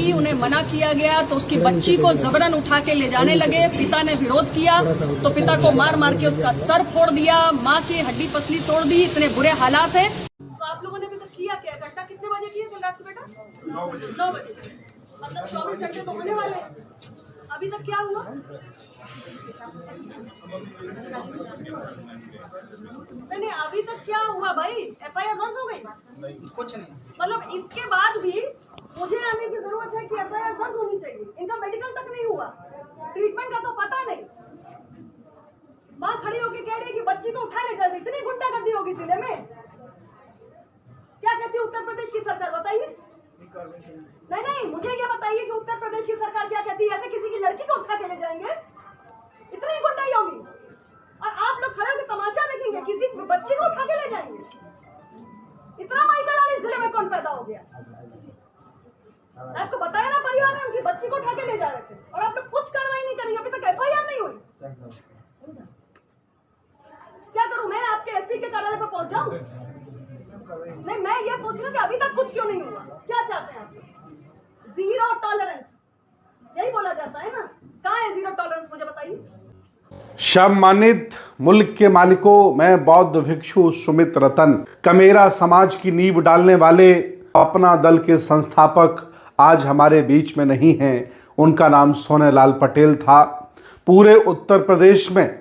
की, उन्हें मना किया गया तो उसकी बच्ची को जबरन उठा के ले जाने लगे। पिता ने विरोध किया तो पिता को मार मार के उसका सर फोड़ दिया, माँ की हड्डी पसली तोड़ दी। इतने बुरे हालात है। तो आप लोगों ने अभी तक किया क्या? घटना कितने बजे की है कल रात को बेटा? 9 बजे। मतलब 24 घंटे तो होने वाले। अभी तक क्या हुआ? नहीं, अभी तक क्या हुआ भाई? FIR दर्ज हो गई? कुछ नहीं। मतलब इसके बाद भी मुझे आने की जरूरत है कि FIR दर्ज होनी चाहिए। इनका मेडिकल तक नहीं हुआ, ट्रीटमेंट का तो पता नहीं। माँ खड़ी होकर कह रही है कि बच्ची को उठा ले जा। इतनी गुंडागर्दी होगी जिले में। क्या कहती है उत्तर प्रदेश की सरकार? बताइए। नहीं, मुझे ये बताइए कि उत्तर प्रदेश की सरकार क्या कहती है? ऐसे किसी की लड़की को उठा के ले जाएंगे? इतनी गुंडाई होगी और आप लोग खड़े होकर तमाशा देखेंगे, किसी बच्ची को उठा के ले जाएंगे? इतना माइकल इस जिले में कौन पैदा हो गया? आपको बताया ना परिवार ने उनकी बच्ची को उठा के ले जा रहे थे और आप लोग कुछ कार्रवाई नहीं करेंगे। अभी तक FIR नहीं हुई। क्या करूं मैं? आपके SP के कार्यालय पर पहुंच जाऊं? नहीं, मैं ये पूछ रही हूँ कि अभी तक कुछ क्यों नहीं हुआ? क्या चाहते हैं आप? जीरो टॉलरेंस, यही बोला जाता है ना? कहाँ है जीरो टॉलरेंस? मुझे बताइए। सम्मानित मुल्क के मालिकों, मैं बौद्ध भिक्षु सुमित रतन, कमेरा समाज की नींव डालने वाले अपना दल के संस्थापक आज हमारे बीच में नहीं हैं। उनका नाम सोनेलाल पटेल था। पूरे उत्तर प्रदेश में,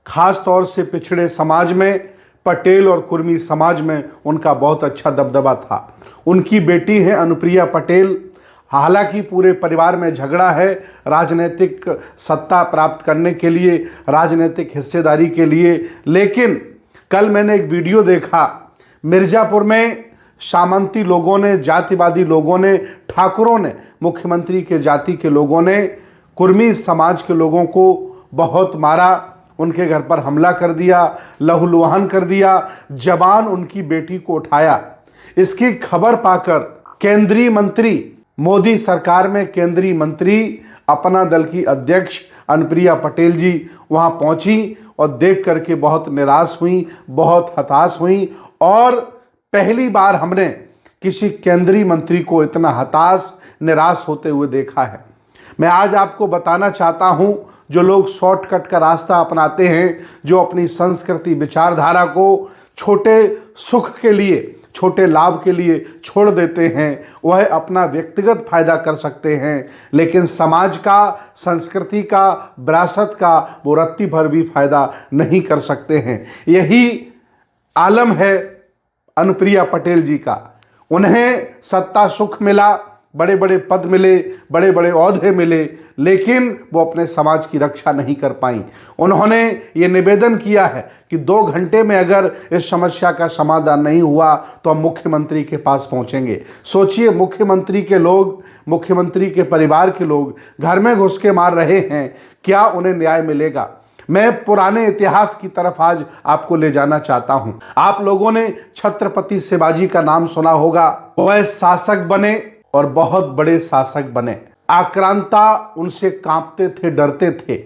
खास तौर से पिछड़े समाज में, पटेल और कुर्मी समाज में उनका बहुत अच्छा दबदबा था। उनकी बेटी है अनुप्रिया पटेल। हालांकि पूरे परिवार में झगड़ा है राजनीतिक सत्ता प्राप्त करने के लिए, राजनीतिक हिस्सेदारी के लिए। लेकिन कल मैंने एक वीडियो देखा, मिर्ज़ापुर में सामंती लोगों ने, जातिवादी लोगों ने, ठाकुरों ने, मुख्यमंत्री के जाति के लोगों ने कुर्मी समाज के लोगों को बहुत मारा, उनके घर पर हमला कर दिया, लहूलुहान कर दिया, जवान उनकी बेटी को उठाया। इसकी खबर पाकर केंद्रीय मंत्री, मोदी सरकार में केंद्रीय मंत्री, अपना दल की अध्यक्ष अनुप्रिया पटेल जी वहां पहुंची और देख करके बहुत निराश हुई, बहुत हताश हुई। और पहली बार हमने किसी केंद्रीय मंत्री को इतना हताश, निराश होते हुए देखा है। मैं आज आपको बताना चाहता हूं, जो लोग शॉर्टकट का रास्ता अपनाते हैं, जो अपनी संस्कृति विचारधारा को छोटे सुख के लिए, छोटे लाभ के लिए छोड़ देते हैं, वह अपना व्यक्तिगत फायदा कर सकते हैं, लेकिन समाज का, संस्कृति का, विरासत का वो रत्ती भर भी फायदा नहीं कर सकते हैं। यही आलम है अनुप्रिया पटेल जी का। उन्हें सत्ता सुख मिला, बड़े बड़े पद मिले, बड़े बड़े ओहदे मिले, लेकिन वो अपने समाज की रक्षा नहीं कर पाई। उन्होंने ये निवेदन किया है कि 2 घंटे में अगर इस समस्या का समाधान नहीं हुआ तो हम मुख्यमंत्री के पास पहुंचेंगे। सोचिए, मुख्यमंत्री के लोग, मुख्यमंत्री के परिवार के लोग घर में घुस के मार रहे हैं, क्या उन्हें न्याय मिलेगा? मैं पुराने इतिहास की तरफ आज आपको ले जाना चाहता हूं। आप लोगों ने छत्रपति शिवाजी का नाम सुना होगा। वह शासक बने और बहुत बड़े शासक बने। आक्रांता उनसे कांपते थे, डरते थे।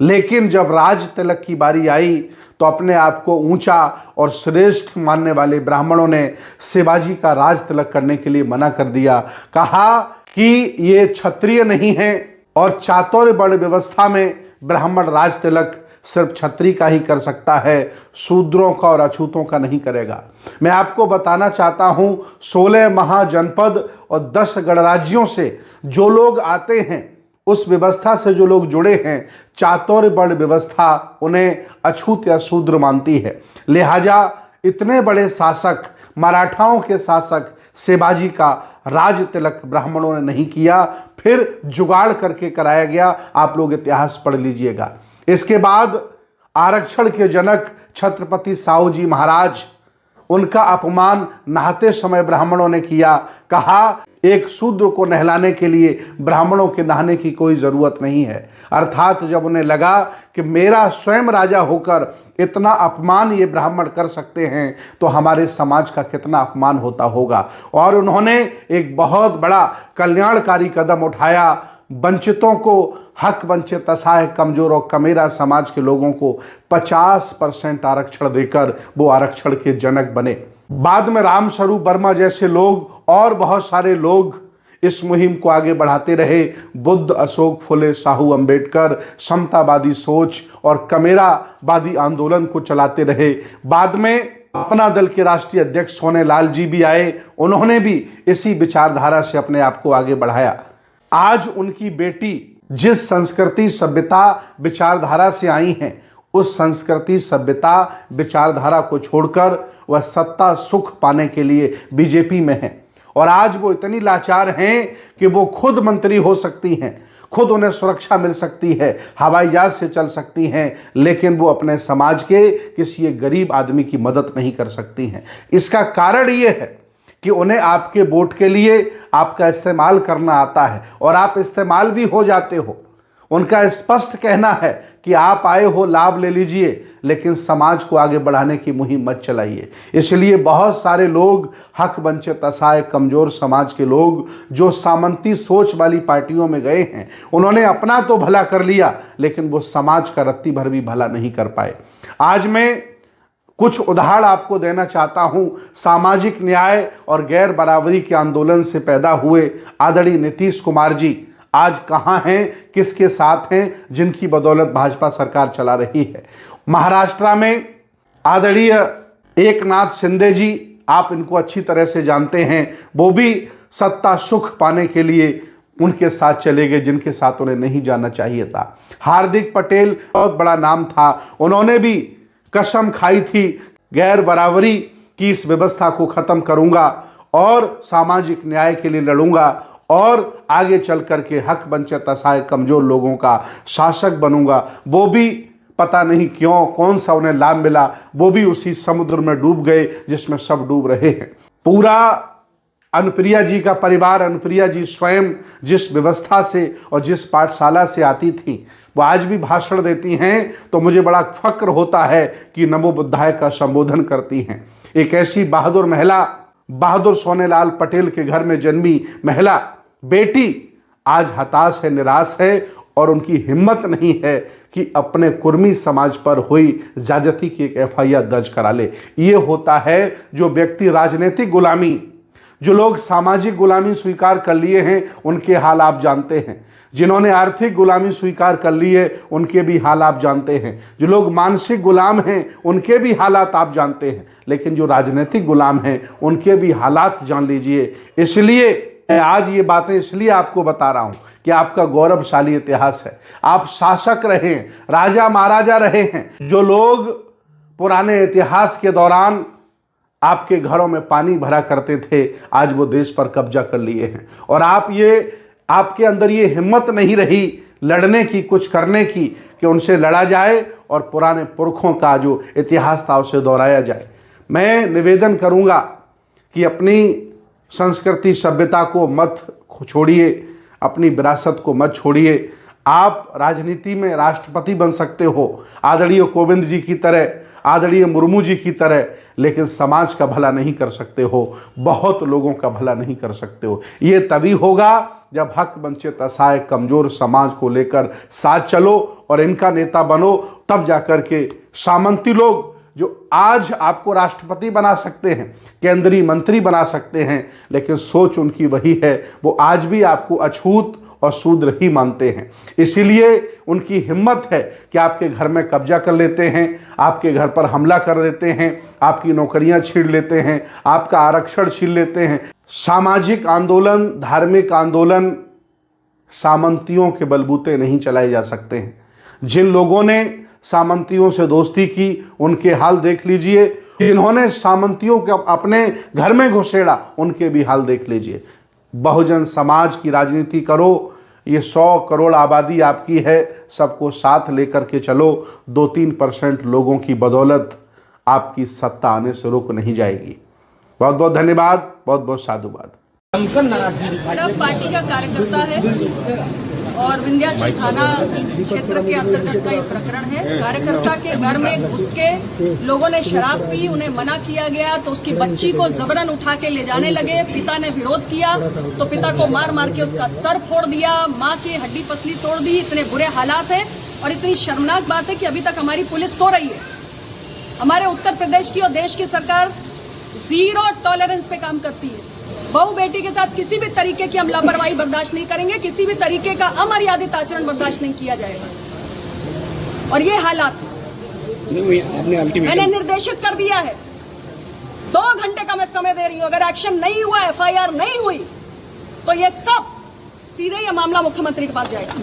लेकिन जब राज तिलक की बारी आई तो अपने आप को ऊंचा और श्रेष्ठ मानने वाले ब्राह्मणों ने शिवाजी का राज तिलक करने के लिए मना कर दिया। कहा कि ये क्षत्रिय नहीं है और चातुर्य वर्ण व्यवस्था में ब्राह्मण राज तिलक सिर्फ क्षत्रिय का ही कर सकता है, शूद्रों का और अछूतों का नहीं करेगा। मैं आपको बताना चाहता हूं, 16 महाजनपद और 10 गणराज्यों से जो लोग आते हैं, उस व्यवस्था से जो लोग जुड़े हैं, चातुर्य वर्ण व्यवस्था उन्हें अछूत या शूद्र मानती है। लिहाजा इतने बड़े शासक, मराठाओं के शासक शिवाजी का राज तिलक ब्राह्मणों ने नहीं किया, फिर जुगाड़ करके कराया गया। आप लोग इतिहास पढ़ लीजिएगा। इसके बाद आरक्षण के जनक छत्रपति साहू जी महाराज, उनका अपमान नहाते समय ब्राह्मणों ने किया। कहा एक शूद्र को नहलाने के लिए ब्राह्मणों के नहाने की कोई ज़रूरत नहीं है। अर्थात जब उन्हें लगा कि मेरा स्वयं राजा होकर इतना अपमान ये ब्राह्मण कर सकते हैं, तो हमारे समाज का कितना अपमान होता होगा। और उन्होंने एक बहुत बड़ा कल्याणकारी कदम उठाया। वंचितों को हक, वंचित, असहाय, कमजोर और कमेरा समाज के लोगों को 50% आरक्षण देकर वो आरक्षण के जनक बने। बाद में रामस्वरूप वर्मा जैसे लोग और बहुत सारे लोग इस मुहिम को आगे बढ़ाते रहे। बुद्ध, अशोक, फुले, साहू, अंबेडकर समतावादी सोच और कमेरावादी आंदोलन को चलाते रहे। बाद में अपना दल के राष्ट्रीय अध्यक्ष सोनेलाल जी भी आए, उन्होंने भी इसी विचारधारा से अपने आप को आगे बढ़ाया। आज उनकी बेटी जिस संस्कृति, सभ्यता, विचारधारा से आई हैं, उस संस्कृति, सभ्यता, विचारधारा को छोड़कर वह सत्ता सुख पाने के लिए बीजेपी में है। और आज वो इतनी लाचार हैं कि वो खुद मंत्री हो सकती हैं, खुद उन्हें सुरक्षा मिल सकती है, हवाई जहाज से चल सकती हैं, लेकिन वो अपने समाज के किसी एक गरीब आदमी की मदद नहीं कर सकती हैं। इसका कारण ये है कि उन्हें आपके वोट के लिए आपका इस्तेमाल करना आता है और आप इस्तेमाल भी हो जाते हो। उनका स्पष्ट कहना है कि आप आए हो, लाभ ले लीजिए, लेकिन समाज को आगे बढ़ाने की मुहिम मत चलाइए। इसलिए बहुत सारे लोग, हक वंचित, असहाय, कमजोर समाज के लोग जो सामंती सोच वाली पार्टियों में गए हैं, उन्होंने अपना तो भला कर लिया, लेकिन वो समाज का रत्ती भर भी भला नहीं कर पाए। आज मैं कुछ उदाहरण आपको देना चाहता हूं। सामाजिक न्याय और गैर बराबरी के आंदोलन से पैदा हुए आदरणीय नीतीश कुमार जी आज कहां हैं, किसके साथ हैं, जिनकी बदौलत भाजपा सरकार चला रही है। महाराष्ट्र में आदरणीय एकनाथ शिंदे जी, आप इनको अच्छी तरह से जानते हैं, वो भी सत्ता सुख पाने के लिए उनके साथ चले गए जिनके साथ उन्हें नहीं जाना चाहिए था। हार्दिक पटेल बहुत बड़ा नाम था, उन्होंने भी कसम खाई थी गैर बराबरी की इस व्यवस्था को खत्म करूंगा और सामाजिक न्याय के लिए लड़ूंगा और आगे चल करके हक वंचित, असहाय, कमजोर लोगों का शासक बनूंगा। वो भी पता नहीं क्यों, कौन सा उन्हें लाभ मिला, वो भी उसी समुद्र में डूब गए जिसमें सब डूब रहे हैं। पूरा अनुप्रिया जी का परिवार, अनुप्रिया जी स्वयं जिस व्यवस्था से और जिस पाठशाला से आती थी, वो आज भी भाषण देती हैं तो मुझे बड़ा फक्र होता है कि नमो बुद्धाय का संबोधन करती हैं। एक ऐसी बहादुर महिला, बहादुर सोनेलाल पटेल के घर में जन्मी महिला बेटी आज हताश है, निराश है और उनकी हिम्मत नहीं है कि अपने कुर्मी समाज पर हुई ज्यादती की एक एफआईआर दर्ज करा ले। ये होता है जो व्यक्ति राजनीतिक गुलामी, जो लोग सामाजिक गुलामी स्वीकार कर लिए हैं, उनके हाल आप जानते हैं। जिन्होंने आर्थिक गुलामी स्वीकार कर ली है, उनके भी हाल आप जानते हैं। जो लोग मानसिक गुलाम हैं, उनके भी हालात आप जानते हैं। लेकिन जो राजनीतिक गुलाम हैं, उनके भी हालात जान लीजिए। इसलिए मैं आज ये बातें इसलिए आपको बता रहा हूं कि आपका गौरवशाली इतिहास है। आप शासक रहे हैं, राजा महाराजा रहे हैं। जो लोग पुराने इतिहास के दौरान आपके घरों में पानी भरा करते थे, आज वो देश पर कब्जा कर लिए हैं। और आपके अंदर ये हिम्मत नहीं रही लड़ने की, कुछ करने की, कि उनसे लड़ा जाए और पुराने पुरखों का जो इतिहास था उसे दोहराया जाए। मैं निवेदन करूंगा कि अपनी संस्कृति, सभ्यता को मत छोड़िए, अपनी विरासत को मत छोड़िए। आप राजनीति में राष्ट्रपति बन सकते हो, आदरणीय कोविंद जी की तरह, आदरणीय मुर्मू जी की तरह, लेकिन समाज का भला नहीं कर सकते हो, बहुत लोगों का भला नहीं कर सकते हो। ये तभी होगा जब हक वंचित, असहाय, कमजोर समाज को लेकर साथ चलो और इनका नेता बनो। तब जाकर के सामंती लोग जो आज आपको राष्ट्रपति बना सकते हैं, केंद्रीय मंत्री बना सकते हैं, लेकिन सोच उनकी वही है, वो आज भी आपको अछूत और शूद्र ही मानते हैं। इसीलिए उनकी हिम्मत है कि आपके घर में कब्जा कर लेते हैं, आपके घर पर हमला कर देते हैं, आपकी नौकरियां छीन लेते हैं, आपका आरक्षण छीन लेते हैं। सामाजिक आंदोलन, धार्मिक आंदोलन सामंतियों के बलबूते नहीं चलाए जा सकते हैं। जिन लोगों ने सामंतियों से दोस्ती की, उनके हाल देख लीजिए। जिन्होंने सामंतियों को अपने घर में घुसेड़ा, उनके भी हाल देख लीजिए। बहुजन समाज की राजनीति करो, ये 100 करोड़ आबादी आपकी है, सबको साथ लेकर के चलो। 2-3% लोगों की बदौलत आपकी सत्ता आने से रुक नहीं जाएगी। बहुत बहुत धन्यवाद, बहुत बहुत साधुवाद। मेरा पार्टी का कार्यकर्ता है और विंध्याचल थाना क्षेत्र के अंतर्गत का ये प्रकरण है। कार्यकर्ता के घर में घुस के लोगों ने शराब पी, उन्हें मना किया गया तो उसकी बच्ची को जबरन उठा के ले जाने लगे। पिता ने विरोध किया तो पिता को मार मार के उसका सर फोड़ दिया, माँ की हड्डी पसली तोड़ दी। इतने बुरे हालात हैं और इतनी शर्मनाक बात है कि अभी तक हमारी पुलिस सो रही है। हमारे उत्तर प्रदेश की और देश की सरकार 0 टॉलरेंस पे काम करती है। बहू बेटी के साथ किसी भी तरीके की हम लापरवाही बर्दाश्त नहीं करेंगे, किसी भी तरीके का अमर्यादित आचरण बर्दाश्त नहीं किया जाएगा। और ये हालात मैंने निर्देशित कर दिया है, 2 घंटे का मैं समय दे रही हूं। अगर एक्शन नहीं हुआ, FIR नहीं हुई, तो ये सब सीधे ये मामला मुख्यमंत्री के पास जाएगा।